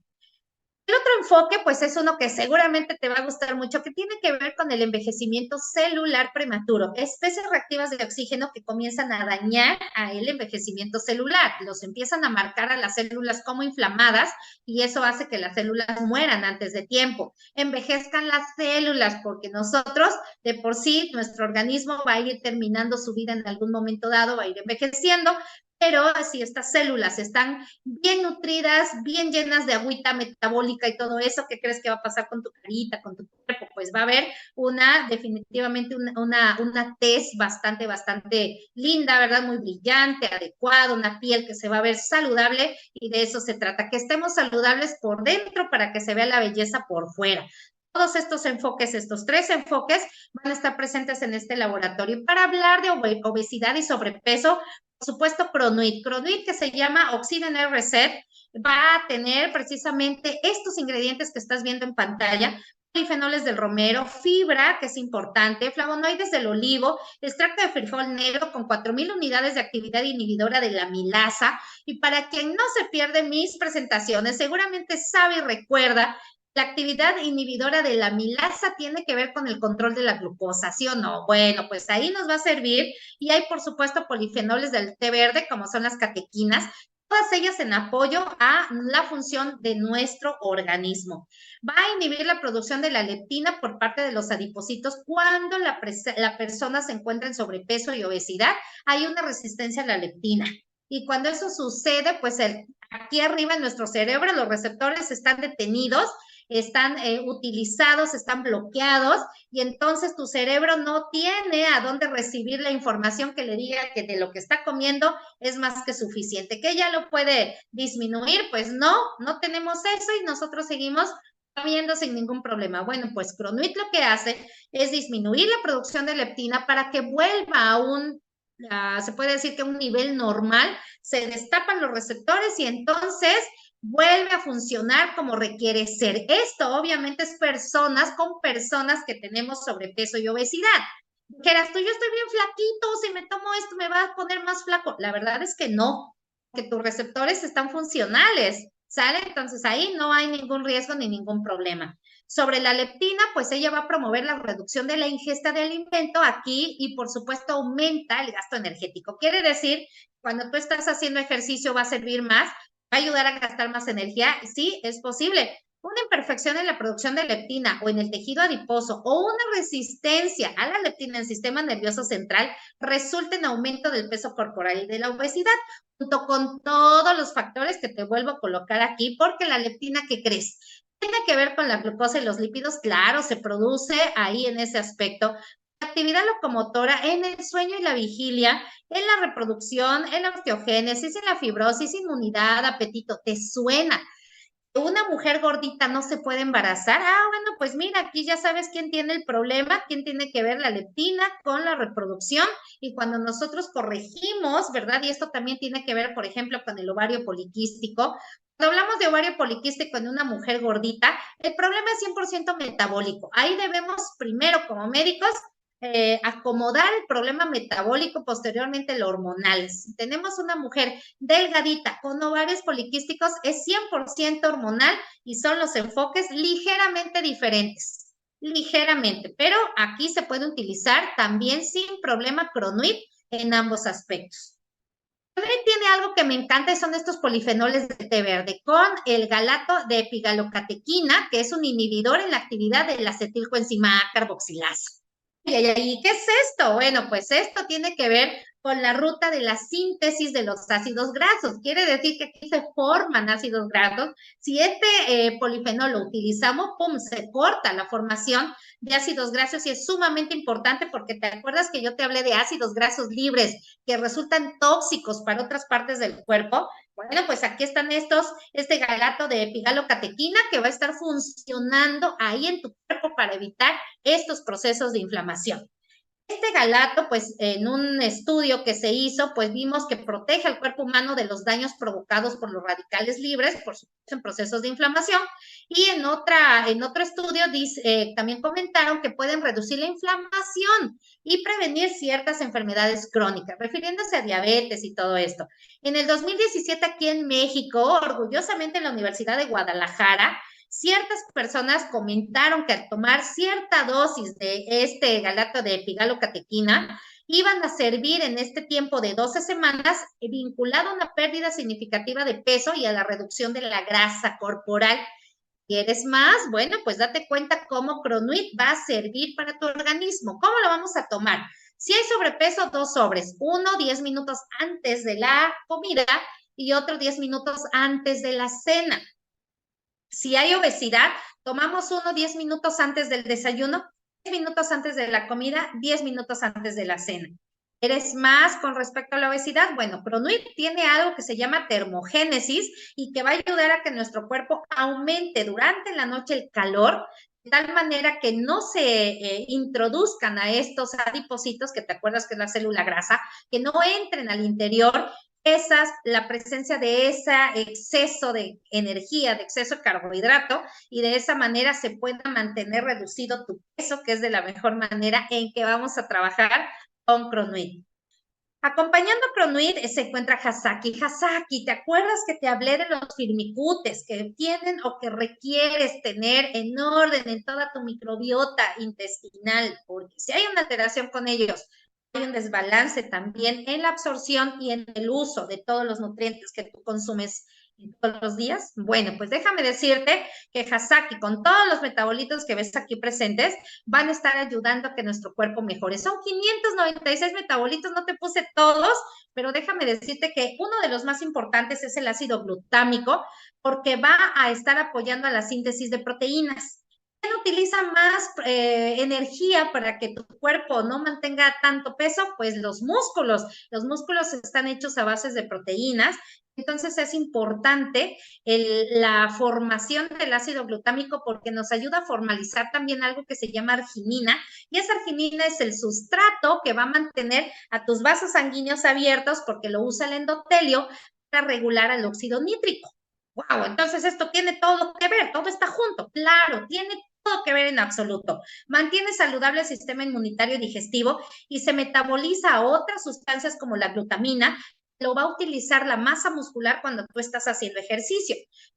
El otro enfoque, pues es uno que seguramente te va a gustar mucho, que tiene que ver con el envejecimiento celular prematuro, especies reactivas de oxígeno que comienzan a dañar a el envejecimiento celular, los empiezan a marcar a las células como inflamadas y eso hace que las células mueran antes de tiempo, envejezcan las células porque nosotros de por sí, nuestro organismo va a ir terminando su vida en algún momento dado, va a ir envejeciendo, pero si estas células están bien nutridas, bien llenas de agüita metabólica y todo eso, ¿qué crees que va a pasar con tu carita, con tu cuerpo? Pues va a haber definitivamente una tez bastante linda, ¿verdad? Muy brillante, adecuada, una piel que se va a ver saludable y de eso se trata, que estemos saludables por dentro para que se vea la belleza por fuera. Todos estos enfoques, estos 3 enfoques, van a estar presentes en este laboratorio. Para hablar de obesidad y sobrepeso, por supuesto, Cronuit, que se llama Oxygenair Reset, va a tener precisamente estos ingredientes que estás viendo en pantalla, polifenoles del romero, fibra, que es importante, flavonoides del olivo, extracto de frijol negro con 4,000 unidades de actividad inhibidora de la amilasa. Y para quien no se pierde mis presentaciones, seguramente sabe y recuerda la actividad inhibidora de la amilasa tiene que ver con el control de la glucosa, ¿sí o no? Bueno, pues ahí nos va a servir y hay, por supuesto, polifenoles del té verde, como son las catequinas, todas ellas en apoyo a la función de nuestro organismo. Va a inhibir la producción de la leptina por parte de los adipocitos cuando la persona se encuentra en sobrepeso y obesidad. Hay una resistencia a la leptina. Y cuando eso sucede, pues aquí arriba en nuestro cerebro los receptores están detenidos, están utilizados, están bloqueados y entonces tu cerebro no tiene a dónde recibir la información que le diga que de lo que está comiendo es más que suficiente. ¿Que ya lo puede disminuir? Pues no tenemos eso y nosotros seguimos comiendo sin ningún problema. Bueno, pues Cronuit lo que hace es disminuir la producción de leptina para que vuelva a se puede decir que a un nivel normal, se destapan los receptores y entonces vuelve a funcionar como requiere ser. Esto obviamente es con personas que tenemos sobrepeso y obesidad. Dijeras tú, yo estoy bien flaquito, si me tomo esto me va a poner más flaco. La verdad es que no, que tus receptores están funcionales, ¿sale? Entonces ahí no hay ningún riesgo ni ningún problema. Sobre la leptina, pues ella va a promover la reducción de la ingesta de alimento aquí y por supuesto aumenta el gasto energético. Quiere decir, cuando tú estás haciendo ejercicio va a servir más, va a ayudar a gastar más energía. Sí, es posible, Una imperfección en la producción de leptina o en el tejido adiposo o una resistencia a la leptina en el sistema nervioso central resulta en aumento del peso corporal y de la obesidad, junto con todos los factores que te vuelvo a colocar aquí, porque la leptina, ¿qué crees? Tiene que ver con la glucosa y los lípidos, claro, se produce ahí en ese aspecto. La actividad locomotora en el sueño y la vigilia, en la reproducción, en la osteogénesis, en la fibrosis, inmunidad, apetito, ¿te suena? Una mujer gordita no se puede embarazar. Ah, bueno, pues mira, aquí ya sabes quién tiene el problema, quién tiene que ver la leptina con la reproducción y cuando nosotros corregimos, ¿verdad? Y esto también tiene que ver, por ejemplo, con el ovario poliquístico. Cuando hablamos de ovario poliquístico en una mujer gordita, el problema es 100% metabólico. Ahí debemos primero, como médicos, acomodar el problema metabólico, posteriormente el hormonal. Si tenemos una mujer delgadita con ovarios poliquísticos, es 100% hormonal y son los enfoques ligeramente diferentes, ligeramente, pero aquí se puede utilizar también sin problema Cronuit en ambos aspectos. También tiene algo que me encanta y son estos polifenoles de té verde con el galato de epigalocatequina, que es un inhibidor en la actividad del acetilcoenzima A carboxilasa. ¿Y qué es esto? Bueno, pues esto tiene que ver con la ruta de la síntesis de los ácidos grasos. Quiere decir que aquí se forman ácidos grasos. Si este polifenol lo utilizamos, ¡pum!, se corta la formación de ácidos grasos y es sumamente importante porque te acuerdas que yo te hablé de ácidos grasos libres que resultan tóxicos para otras partes del cuerpo. Bueno, pues aquí están este galato de epigalocatequina que va a estar funcionando ahí en tu cuerpo para evitar estos procesos de inflamación. Este galato, pues en un estudio que se hizo, pues vimos que protege al cuerpo humano de los daños provocados por los radicales libres, por supuesto en procesos de inflamación, y en otro estudio también comentaron que pueden reducir la inflamación y prevenir ciertas enfermedades crónicas, refiriéndose a diabetes y todo esto. En el 2017 aquí en México, orgullosamente en la Universidad de Guadalajara, ciertas personas comentaron que al tomar cierta dosis de este galato de epigalocatequina, iban a servir en este tiempo de 12 semanas vinculado a una pérdida significativa de peso y a la reducción de la grasa corporal. ¿Quieres más? Bueno, pues date cuenta cómo Cronuit va a servir para tu organismo. ¿Cómo lo vamos a tomar? Si hay sobrepeso, 2 sobres. Uno 10 minutos antes de la comida y otro 10 minutos antes de la cena. Si hay obesidad, tomamos uno 10 minutos antes del desayuno, 10 minutos antes de la comida, 10 minutos antes de la cena. ¿Eres más con respecto a la obesidad? Bueno, Cronuit tiene algo que se llama termogénesis y que va a ayudar a que nuestro cuerpo aumente durante la noche el calor, de tal manera que no se introduzcan a estos adipocitos, que te acuerdas que es la célula grasa, que no entren al interior la presencia de ese exceso de energía, de exceso de carbohidrato, y de esa manera se pueda mantener reducido tu peso, que es de la mejor manera en que vamos a trabajar con Cronuit. Acompañando a Cronuit se encuentra Hasaki. Hasaki, ¿te acuerdas que te hablé de los firmicutes que tienen o que requieres tener en orden en toda tu microbiota intestinal? Porque si hay una alteración con ellos, hay un desbalance también en la absorción y en el uso de todos los nutrientes que tú consumes todos los días. Bueno, pues déjame decirte que Hasaki, con todos los metabolitos que ves aquí presentes, van a estar ayudando a que nuestro cuerpo mejore. Son 596 metabolitos, no te puse todos, pero déjame decirte que uno de los más importantes es el ácido glutámico, porque va a estar apoyando a la síntesis de proteínas. ¿Quién utiliza más energía para que tu cuerpo no mantenga tanto peso? Pues los músculos. Los músculos están hechos a bases de proteínas. Entonces es importante la formación del ácido glutámico porque nos ayuda a formalizar también algo que se llama arginina, y esa arginina es el sustrato que va a mantener a tus vasos sanguíneos abiertos porque lo usa el endotelio para regular el óxido nítrico. Wow, entonces esto tiene todo que ver, todo está junto, claro, tiene todo que ver en absoluto. Mantiene saludable el sistema inmunitario y digestivo y se metaboliza a otras sustancias como la glutamina, lo va a utilizar la masa muscular cuando tú estás haciendo ejercicio.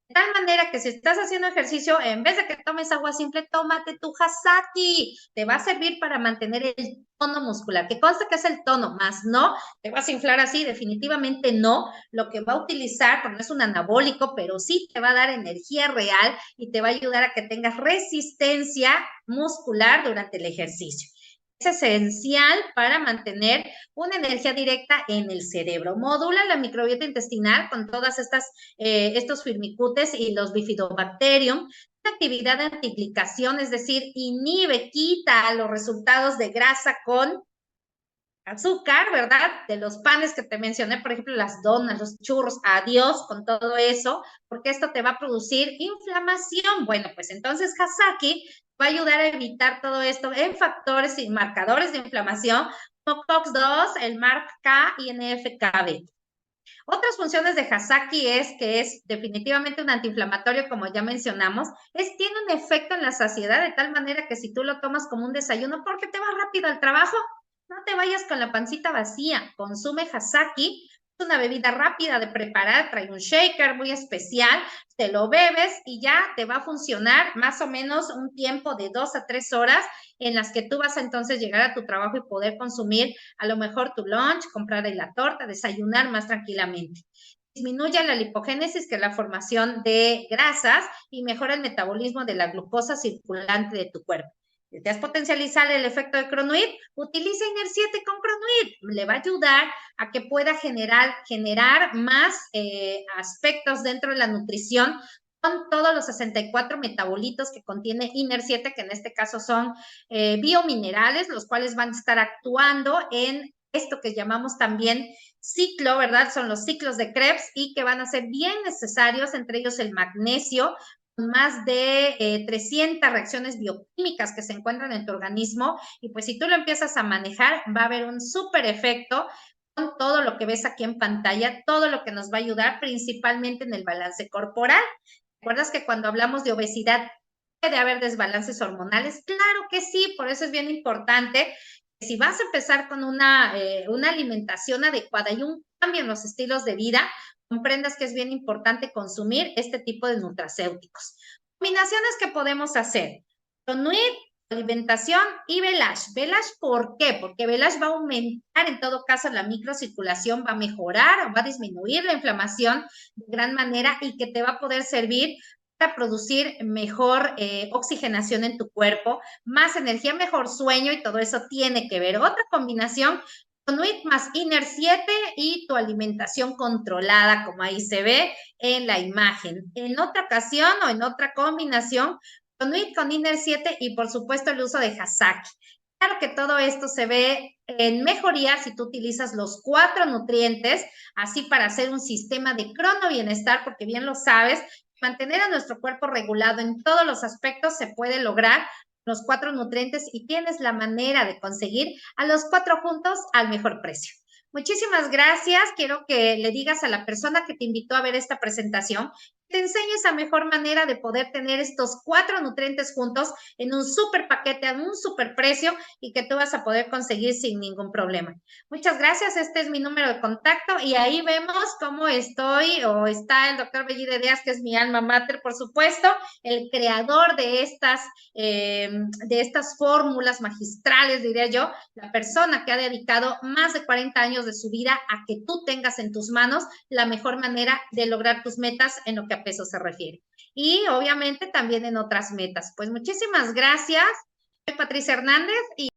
De tal manera que si estás haciendo ejercicio, en vez de que tomes agua simple, tómate tu Hasaki. Te va a servir para mantener el tono muscular, que consta que es el tono, más no te vas a inflar así, definitivamente no. Lo que va a utilizar, porque no es un anabólico, pero sí te va a dar energía real y te va a ayudar a que tengas resistencia muscular durante el ejercicio. Es esencial para mantener una energía directa en el cerebro. Modula la microbiota intestinal con todas estos firmicutes y los bifidobacterium. Una actividad de antiglicación, es decir, inhibe, quita los resultados de grasa con azúcar, ¿verdad? De los panes que te mencioné, por ejemplo, las donas, los churros, adiós con todo eso, porque esto te va a producir inflamación. Bueno, pues entonces Hasaki va a ayudar a evitar todo esto en factores y marcadores de inflamación como COX-2, el MARC-K y NF-κB. Otras funciones de Hasaki es que es definitivamente un antiinflamatorio, como ya mencionamos, tiene un efecto en la saciedad de tal manera que si tú lo tomas como un desayuno porque te va rápido al trabajo, no te vayas con la pancita vacía, consume Hasaki, es una bebida rápida de preparar, trae un shaker muy especial, te lo bebes y ya te va a funcionar más o menos un tiempo de 2 a 3 horas en las que tú vas a entonces llegar a tu trabajo y poder consumir a lo mejor tu lunch, comprar ahí la torta, desayunar más tranquilamente. Disminuye la lipogénesis, que es la formación de grasas, y mejora el metabolismo de la glucosa circulante de tu cuerpo. ¿Deseas potencializar el efecto de Cronuit? Utiliza INER7 con Cronuit. Le va a ayudar a que pueda generar más aspectos dentro de la nutrición con todos los 64 metabolitos que contiene INER7, que en este caso son biominerales, los cuales van a estar actuando en esto que llamamos también ciclo, ¿verdad? Son los ciclos de Krebs y que van a ser bien necesarios, entre ellos el magnesio, con más de 300 reacciones bioquímicas que se encuentran en tu organismo, y pues si tú lo empiezas a manejar, va a haber un súper efecto con todo lo que ves aquí en pantalla, todo lo que nos va a ayudar principalmente en el balance corporal. ¿Recuerdas que cuando hablamos de obesidad puede haber desbalances hormonales? Claro que sí, por eso es bien importante que si vas a empezar con una alimentación adecuada y un cambio en los estilos de vida, comprendas que es bien importante consumir este tipo de nutracéuticos. Combinaciones que podemos hacer: Cronuit, alimentación y Velash. Velash, ¿por qué? Porque Velash va a aumentar en todo caso la microcirculación, va a mejorar o va a disminuir la inflamación de gran manera y que te va a poder servir para producir mejor oxigenación en tu cuerpo, más energía, mejor sueño, y todo eso tiene que ver. Otra combinación: Cronuit más INER7 y tu alimentación controlada, como ahí se ve en la imagen. En otra ocasión o en otra combinación, Cronuit con INER7 y por supuesto el uso de Hasaki. Claro que todo esto se ve en mejoría si tú utilizas los 4 nutrientes, así para hacer un sistema de cronobienestar, porque bien lo sabes, mantener a nuestro cuerpo regulado en todos los aspectos se puede lograr los 4 nutrientes, y tienes la manera de conseguir a los 4 juntos al mejor precio. Muchísimas gracias. Quiero que le digas a la persona que te invitó a ver esta presentación, te enseñes a mejor manera de poder tener estos 4 nutrientes juntos en un súper paquete, a un súper precio, y que tú vas a poder conseguir sin ningún problema. Muchas gracias. Este es mi número de contacto y ahí vemos cómo estoy o está el doctor Bellide Díaz, que es mi alma mater, por supuesto, el creador de estas fórmulas magistrales, diría yo, la persona que ha dedicado más de 40 años de su vida a que tú tengas en tus manos la mejor manera de lograr tus metas en lo que a peso se refiere. Y obviamente también en otras metas. Pues muchísimas gracias. Soy Patricia Hernández y